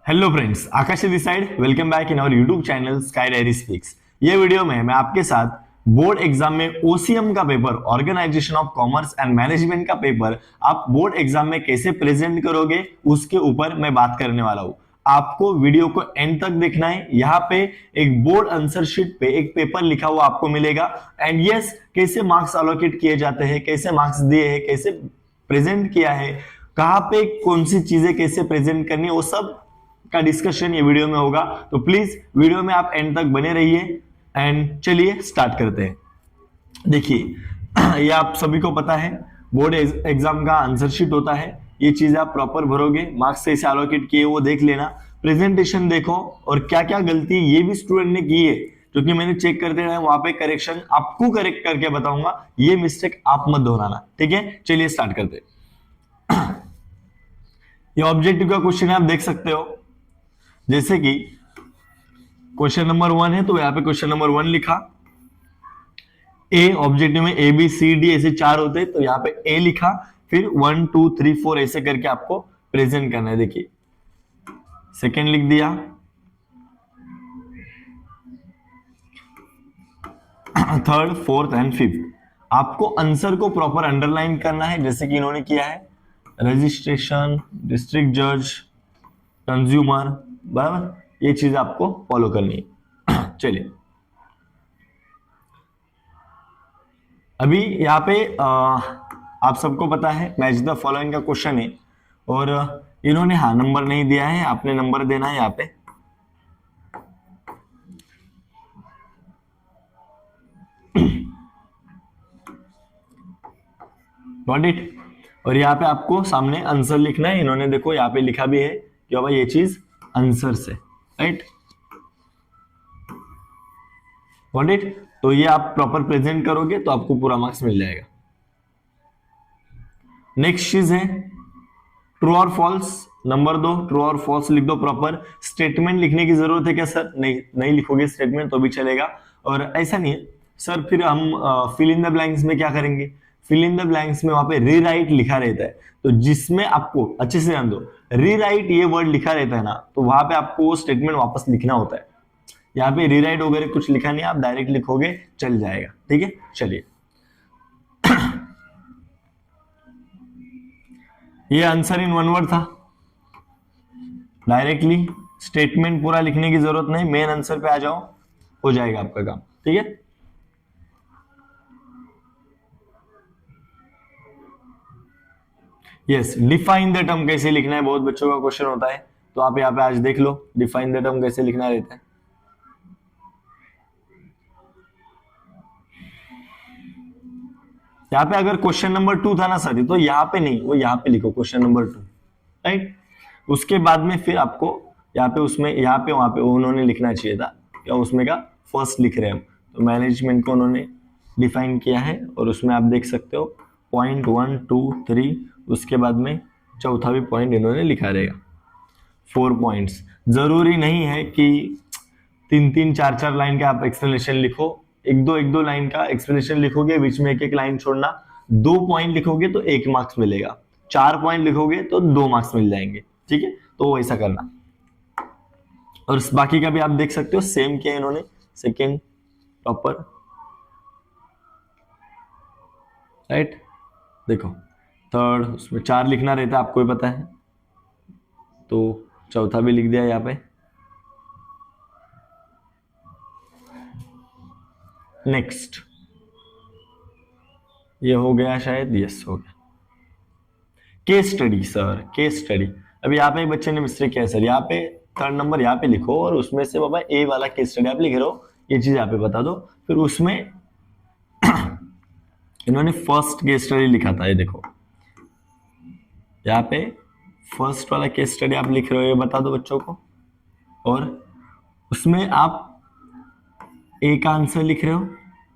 Hello friends, Akash this side. Welcome back in our YouTube channel sky diary speaks. ये video में मैं आपके साथ बोर्ड एग्जाम में ओसीएम का पेपर, organisation of commerce and management का पेपर आप बोर्ड एग्जाम में कैसे प्रेजेंट करोगे उसके ऊपर मैं बात करने वाला हूं। आपको वीडियो को एंड तक देखना है। यहाँ पे एक बोर्ड आंसर शीट पे एक पेपर लिखा हुआ आपको मिलेगा एंड यस, कैसे मार्क्स अलोकेट किए जाते हैं, कैसे मार्क्स दिए हैं, कैसे प्रेजेंट किया है, कहाँ पे कौन सी चीजें कैसे प्रेजेंट करनी है, वो सब का डिस्कशन ये वीडियो में होगा। तो प्लीज वीडियो में आप एंड तक बने रहिए एंड चलिए स्टार्ट करते हैं। देखिए ये आप सभी को पता है, बोर्ड एग्जाम का आंसर शीट होता है। ये चीजें आप प्रॉपर भरोगे, मार्क्स कैसे एलोकेट किए वो देख लेना, प्रेजेंटेशन देखो और क्या क्या गलती ये भी स्टूडेंट ने की है क्योंकि मैंने चेक करते रहे वहां पे करेक्शन आपको करेक्ट करके बताऊंगा। ये मिस्टेक आप मत दोहराना, ठीक है। चलिए स्टार्ट करते हैं। ये ऑब्जेक्टिव का क्वेश्चन है, आप देख सकते हो। जैसे कि क्वेश्चन नंबर 1 है तो यहाँ पे क्वेश्चन नंबर 1 लिखा। ए ऑब्जेक्टिव में ए बी सी डी ऐसे 4 होते हैं तो यहाँ पे ए लिखा, फिर 1 2 3 4 ऐसे करके आपको प्रेजेंट करना है। देखिए सेकंड लिख दिया, थर्ड फोर्थ एंड फिफ्थ। आपको आंसर को प्रॉपर अंडरलाइन करना है जैसे कि इन्होंने किया है, रजिस्ट्रेशन, डिस्ट्रिक्ट जज, कंज्यूमर, बराबर। ये चीज आपको फॉलो करनी है। चलिए अभी यहाँ पे आप सबको पता है मैच द फॉलोइंग का क्वेश्चन है और इन्होंने हाँ नंबर नहीं दिया है, आपने नंबर देना है यहाँ पे। Got it. और यहाँ पे आपको सामने आंसर लिखना है। इन्होंने देखो यहाँ पे लिखा भी है कि भाई ये चीज आंसर से, राइट। Got it. तो ये आप प्रॉपर प्रेजेंट करोगे तो आपको पूरा मार्क्स मिल जाएगा। नेक्स्ट चीज है ट्रू और फॉल्स। नंबर 2, ट्रू और फॉल्स लिख दो प्रॉपर। स्टेटमेंट लिखने की जरूरत है क्या सर? नहीं, नहीं लिखोगे स्टेटमेंट तो भी चलेगा। और ऐसा नहीं है सर, फिर हम फिल इन द ब्लैंक्स में क्या करेंगे? फिल इन द ब्लैंक्स में वहां पे रीराइट लिखा रहता है, तो जिसमें आपको अच्छे से ध्यान दो, रीराइट ये वर्ड लिखा रहता है ना, तो वहां पे आपको वो स्टेटमेंट वापस लिखना होता है। यहाँ पे रीराइट वगैरह कुछ लिखा नहीं, आप डायरेक्ट लिखोगे चल जाएगा, ठीक है। चलिए ये आंसर इन वन वर्ड था। डायरेक्टली स्टेटमेंट पूरा लिखने की जरूरत नहीं, मेन आंसर पे आ जाओ, हो जाएगा आपका काम, ठीक है। यस, डिफाइन द टर्म कैसे लिखना है, बहुत बच्चों का क्वेश्चन होता है, तो आप यहाँ पे आज देख लो डिफाइन द टर्म कैसे लिखना रहता है। यहाँ पे अगर क्वेश्चन नंबर 2 था ना सर, तो यहाँ पे नहीं, वो यहाँ पे लिखो क्वेश्चन नंबर 2, राइट। उसके बाद में फिर आपको यहाँ पे उसमें यहाँ पे वहां पे उन्होंने लिखना चाहिए था, या उसमें का फर्स्ट लिख रहे हैं हम, तो मैनेजमेंट को उन्होंने डिफाइन किया है और उसमें आप देख सकते हो पॉइंट 1 2 3, उसके बाद में चौथा भी पॉइंट इन्होंने लिखा रहेगा। 4 पॉइंट्स। जरूरी नहीं है कि 3 3 4 4 लाइन का आप एक्सप्लेनेशन लिखो, एक दो लाइन का एक्सप्लेनेशन लिखोगे, बीच में एक लाइन छोड़ना। 2 पॉइंट लिखोगे तो 1 मार्क्स मिलेगा, 4 पॉइंट लिखोगे तो 2 मार्क्स मिल जाएंगे, ठीक है। तो वैसा करना। और बाकी का भी आप देख सकते हो सेम किया इन्होंने, सेकेंड प्रॉपर, राइट। देखो थर्ड, उसमें 4 लिखना रहता है, आपको ही पता है, तो चौथा भी लिख दिया यहाँ पे। नेक्स्ट, ये हो गया शायद, यस हो गया। Case study sir, case study. अभी यहाँ पे एक बच्चे ने मिस्टेक किया है सर, यहाँ पे थर्ड नंबर यहाँ पे लिखो और उसमें से बाबा ए वाला केस स्टडी आप लिख रहे हो, ये चीज यहाँ पे बता दो। फिर उसमें इन्होंने फर्स्ट केस स्टडी लिखा था, ये देखो यहाँ पे फर्स्ट वाला केस स्टडी आप लिख रहे हो, ये बता दो बच्चों को। और उसमें आप ए का आंसर लिख रहे हो,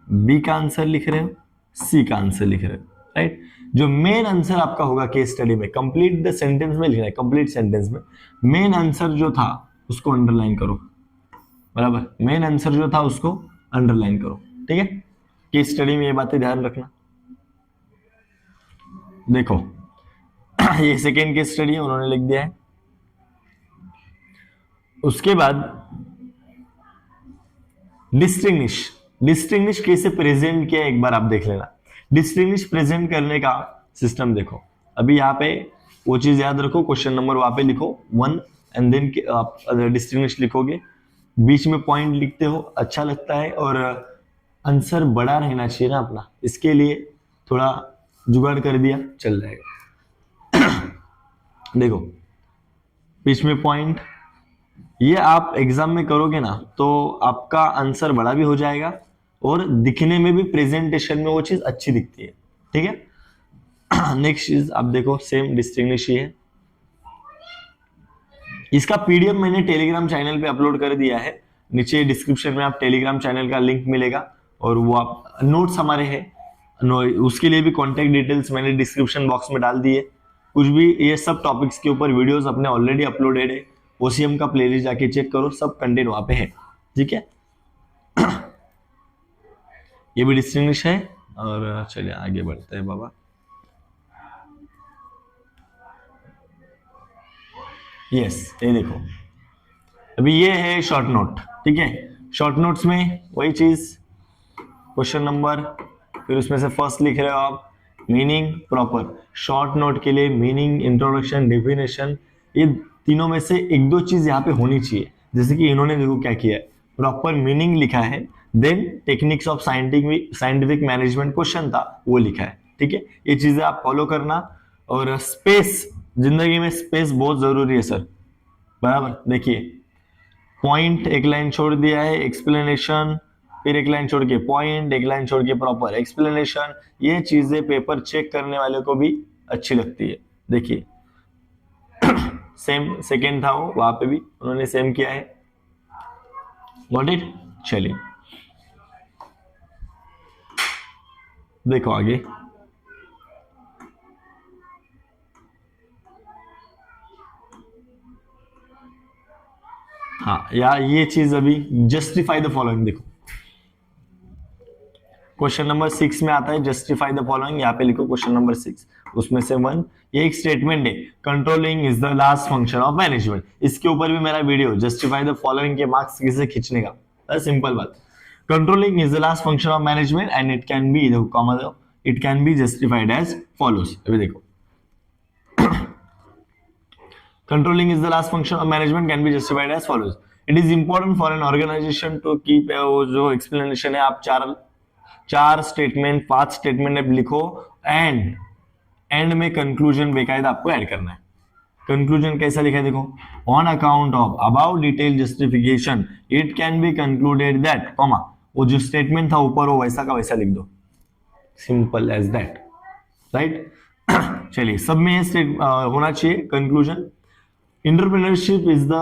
बी का आंसर लिख रहे हो, सी का आंसर लिख रहे हो, राइट। जो मेन आंसर आपका होगा केस स्टडी में, कंप्लीट द सेंटेंस में लिखना है, कंप्लीट सेंटेंस में मेन आंसर जो था उसको अंडरलाइन करो, बराबर। मेन आंसर जो था उसको अंडरलाइन करो, ठीक है। केस स्टडी में ये बातें ध्यान रखना। देखो ये सेकेंड केस स्टडी है, उन्होंने लिख दिया है उसके बाद डिस्टिंग्विश, डिस्टिंग्विश कैसे प्रेजेंट किया एक बार आप देख लेना। डिस्टिंग्विश प्रेजेंट करने का सिस्टम देखो, अभी यहाँ पे वो चीज याद रखो, क्वेश्चन नंबर वहां पे लिखो 1 एंड देन आप डिस्टिंग्विश लिखोगे, बीच में पॉइंट लिखते हो, अच्छा लगता है, और आंसर बड़ा रहना चाहिए ना अपना, इसके लिए थोड़ा जुगाड़ कर दिया चल जाएगा। देखो बीच में पॉइंट, ये आप एग्जाम में करोगे ना तो आपका आंसर बड़ा भी हो जाएगा और दिखने में भी प्रेजेंटेशन में वो चीज अच्छी दिखती है, ठीक है। नेक्स्ट चीज आप देखो, सेम डिस्टिंग्विश ही है, इसका पीडीएफ मैंने टेलीग्राम चैनल पे अपलोड कर दिया है, नीचे डिस्क्रिप्शन में आप टेलीग्राम चैनल का लिंक मिलेगा, और वो आप नोट्स हमारे हैं, उसके लिए भी कॉन्टेक्ट डिटेल्स मैंने डिस्क्रिप्शन बॉक्स में डाल दिए, कुछ भी ये सब टॉपिक्स के ऊपर वीडियोस अपने ऑलरेडी अपलोडेड है, ओसीएम का प्लेलिस्ट जाके चेक करो, सब कंटेंट वहां पे है, ठीक है। ये भी डिस्टिंग्विश है, और चलिए आगे बढ़ते हैं बाबा। यस ये देखो, अभी ये है शॉर्ट नोट, ठीक है। शॉर्ट नोट्स में वही चीज, क्वेश्चन नंबर, फिर उसमें से फर्स्ट लिख रहे हो आप, मीनिंग प्रॉपर। शॉर्ट नोट के लिए मीनिंग, इंट्रोडक्शन, डेफिनेशन, ये तीनों में से एक दो चीज यहाँ पे होनी चाहिए, जैसे कि इन्होंने देखो क्या किया है, प्रॉपर मीनिंग लिखा है, then techniques of scientific management question था वो लिखा है, ठीक है। ये चीजें आप फॉलो करना, और स्पेस, जिंदगी में स्पेस बहुत जरूरी है सर, बराबर। देखिए पॉइंट एक लाइन छोड़ दिया है, एक्सप्लेनेशन, फिर एक लाइन छोड़ के पॉइंट, एक लाइन छोड़ के प्रॉपर एक्सप्लेनेशन, ये चीजें पेपर चेक करने वाले को भी अच्छी लगती है। देखिए सेम सेकेंड था वो, वहां पे भी उन्होंने सेम किया है, गॉट इट। चलिए देखो आगे, हाँ या ये चीज अभी जस्टिफाई द फॉलोइंग देखो, क्वेश्चन नंबर 6 में आता है जस्टिफाई द फॉलोइंग, यहाँ पे लिखो क्वेश्चन नंबर 6, उसमें से 1, ये एक स्टेटमेंट है, controlling is the last function of management, इसके ऊपर भी मेरा वीडियो जस्टिफाई द फॉलोइंग के मार्क्स किसे खींचने का, सिंपल बात। Controlling is the last function of management and it can be, देखो कॉमा दो, it can be justified as follows. अभी देखो controlling is the last function of management can be justified as follows, it is important for an organization to keep वो जो explanation है, आप चार statement 5 statement लिखो, एंड में कंक्लूजन बेकायदा आपको ऐड करना है। कंक्लूजन कैसा लिखा है देखो, on account of about detail justification it can be concluded that, comma, वो जो स्टेटमेंट था ऊपर वो वैसा का वैसा लिख दो, सिंपल एज दैट, राइट। चलिए सब में ये होना चाहिए conclusion. Entrepreneurship is the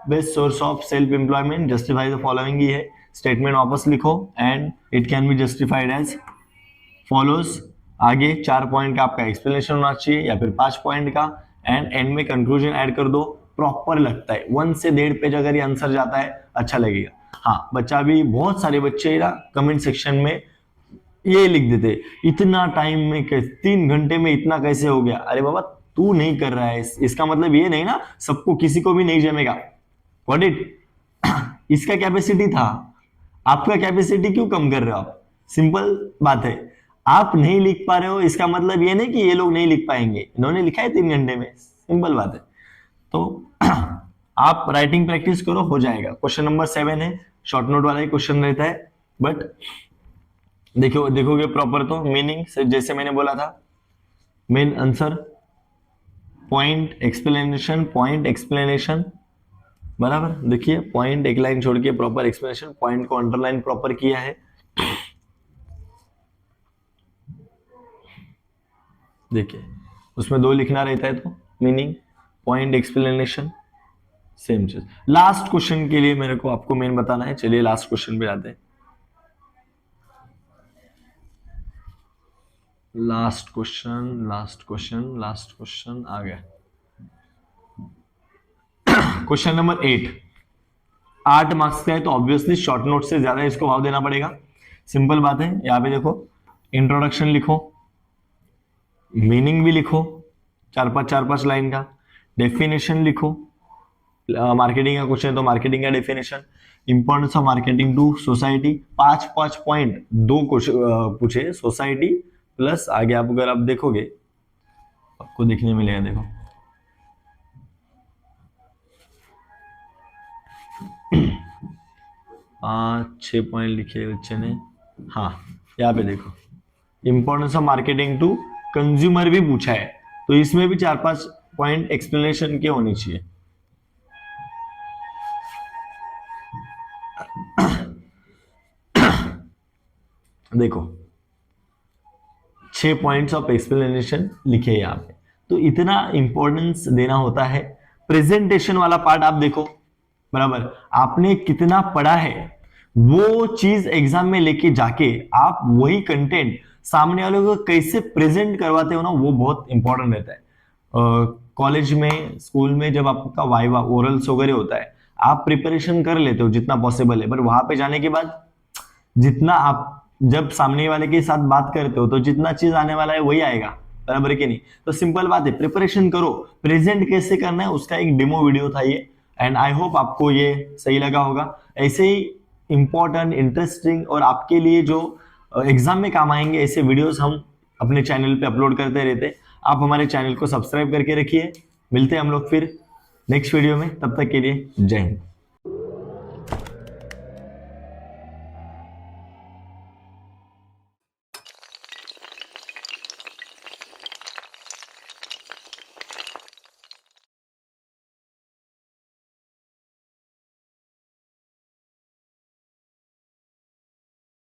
best source of self employment, justify the following ही है, स्टेटमेंट वापस लिखो and it can be justified as follows. आगे 4 पॉइंट का आपका एक्सप्लेनेशन होना चाहिए या फिर 5 पॉइंट का, एंड में कंक्लूजन ऐड कर दो, प्रॉपर लगता है 1 से 1.5 पेज अगर ये आंसर जाता है अच्छा लगेगा। हाँ बच्चा भी, बहुत सारे बच्चे ना कमेंट सेक्शन में ये लिख देते, इतना टाइम में 3 घंटे में इतना कैसे हो गया, अरे बाबा तू नहीं कर रहा है, इसका मतलब ये नहीं ना सबको, किसी को भी नहीं जमेगा, गॉट इट। इसका कैपेसिटी था, आपका कैपेसिटी क्यों कम कर रहे हो आप, सिंपल बात है। आप नहीं लिख पा रहे हो इसका मतलब ये नहीं कि ये लोग नहीं लिख पाएंगे, इन्होंने लिखा है 3 घंटे में, सिंपल बात है। तो आप राइटिंग प्रैक्टिस करो, हो जाएगा। क्वेश्चन नंबर 7 है, शॉर्ट नोट वाला ही क्वेश्चन रहता है, बट देखोगे प्रॉपर तो मीनिंग से, जैसे मैंने बोला था, मेन आंसर, पॉइंट एक्सप्लेनेशन, बराबर। देखिए पॉइंट एक लाइन छोड़ के प्रॉपर एक्सप्लेनेशन, पॉइंट को अंडरलाइन प्रॉपर किया है, देखिए उसमें 2 लिखना रहता है, तो मीनिंग, पॉइंट, एक्सप्लेनेशन, सेम चीज। लास्ट क्वेश्चन के लिए मेरे को आपको मेन बताना है, चलिए लास्ट क्वेश्चन पे आते हैं। लास्ट क्वेश्चन आ गया, क्वेश्चन नंबर 8, 8 मार्क्स का है, तो ऑब्वियसली शॉर्ट नोट से ज्यादा इसको भाव देना पड़ेगा, सिंपल बात है। यहां पे देखो इंट्रोडक्शन लिखो, मीनिंग भी लिखो, 4-5 लाइन का, डेफिनेशन लिखो, मार्केटिंग का क्वेश्चन है तो मार्केटिंग का definition, importance of marketing to society, 5 point दो क्वेश्चन पूछे सोसाइटी प्लस आगे आप अगर आप देखोगे आपको देखने मिलेगा, देखो 5-6 पॉइंट लिखे बच्चे ने। हाँ यहाँ पे देखो importance of marketing to consumer भी पूछा है, तो इसमें भी 4-5 पॉइंट एक्सप्लेनेशन के होनी चाहिए। देखो 6 पॉइंट्स ऑफ एक्सप्लेनेशन लिखे यहाँ पे, तो इतना इंपॉर्टेंस देना होता है। प्रेजेंटेशन वाला पार्ट आप देखो, बराबर आपने कितना पढ़ा है वो चीज एग्जाम में लेके जाके आप वही कंटेंट सामने वालों को कैसे प्रेजेंट करवाते हो ना, वो बहुत इंपॉर्टेंट रहता है। कॉलेज में स्कूल में जब आपका वाइवा ओरल्स वगैरह होता है आप प्रिपरेशन कर लेते हो जितना पॉसिबल है, पर वहां पे जाने के बाद जितना आप जब सामने वाले के साथ बात करते हो तो जितना चीज आने वाला है वही आएगा, बराबर है कि नहीं। तो सिंपल बात है, प्रिपरेशन करो, प्रेजेंट कैसे करना है उसका एक डेमो वीडियो था ये, एंड आई होप आपको ये सही लगा होगा। ऐसे ही इंपॉर्टेंट इंटरेस्टिंग और आपके लिए जो एग्जाम में काम आएंगे ऐसे वीडियोस हम अपने चैनल पे अपलोड करते रहते। आप हमारे चैनल को सब्सक्राइब करके रखिए। मिलते हैं हम लोग फिर नेक्स्ट वीडियो में, तब तक के लिए जय हिंद।